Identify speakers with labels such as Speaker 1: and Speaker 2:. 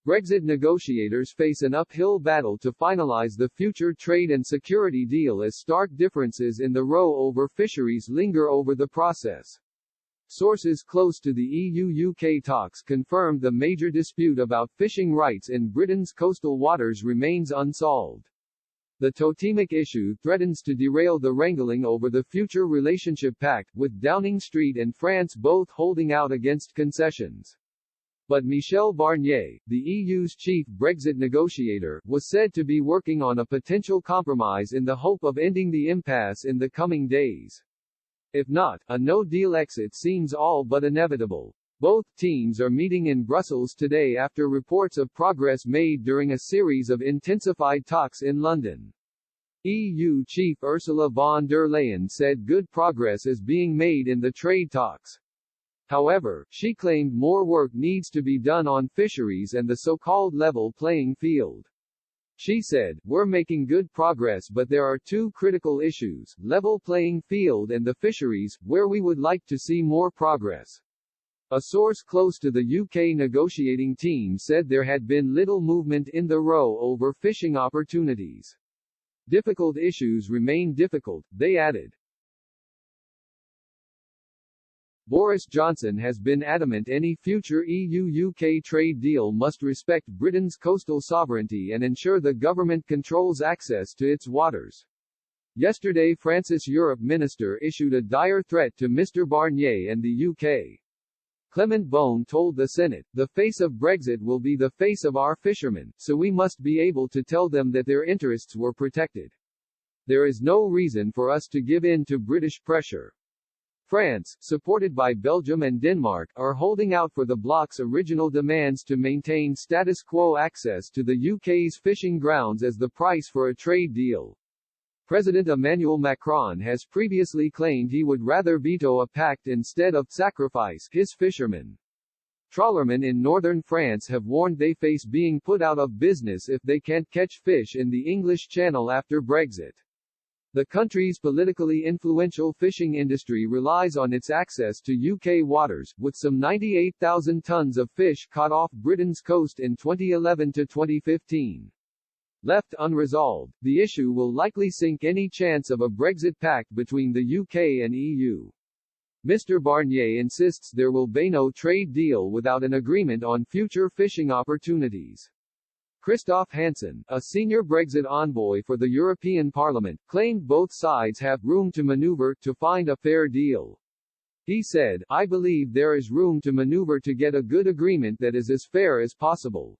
Speaker 1: Brexit negotiators face an uphill battle to finalize the future trade and security deal as stark differences in the row over fisheries linger over the process. Sources close to the EU-UK talks confirmed the major dispute about fishing rights in Britain's coastal waters remains unsolved. The totemic issue threatens to derail the wrangling over the future relationship pact, with Downing Street and France both holding out against concessions. But Michel Barnier, the EU's chief Brexit negotiator, was said to be working on a potential compromise in the hope of ending the impasse in the coming days. If not, a no-deal exit seems all but inevitable. Both teams are meeting in Brussels today after reports of progress made during a series of intensified talks in London. EU chief Ursula von der Leyen said good progress is being made in the trade talks. However, she claimed more work needs to be done on fisheries and the so-called level playing field. She said, "We're making good progress, but there are two critical issues, level playing field and the fisheries, where we would like to see more progress." A source close to the UK negotiating team said there had been little movement in the row over fishing opportunities. Difficult issues remain difficult, they added. Boris Johnson has been adamant any future EU-UK trade deal must respect Britain's coastal sovereignty and ensure the government controls access to its waters. Yesterday France's Europe minister issued a dire threat to Mr Barnier and the UK. Clement Beaune told the Senate, "The face of Brexit will be the face of our fishermen, so we must be able to tell them that their interests were protected. There is no reason for us to give in to British pressure." France, supported by Belgium and Denmark, are holding out for the bloc's original demands to maintain status quo access to the UK's fishing grounds as the price for a trade deal. President Emmanuel Macron has previously claimed he would rather veto a pact instead of sacrifice his fishermen. Trawlermen in northern France have warned they face being put out of business if they can't catch fish in the English Channel after Brexit. The country's politically influential fishing industry relies on its access to UK waters, with some 98,000 tons of fish caught off Britain's coast in 2011 to 2015. Left unresolved, the issue will likely sink any chance of a Brexit pact between the UK and EU. Mr Barnier insists there will be no trade deal without an agreement on future fishing opportunities. Christophe Hansen, a senior Brexit envoy for the European Parliament, claimed both sides have room to maneuver to find a fair deal. He said, "I believe there is room to maneuver to get a good agreement that is as fair as possible."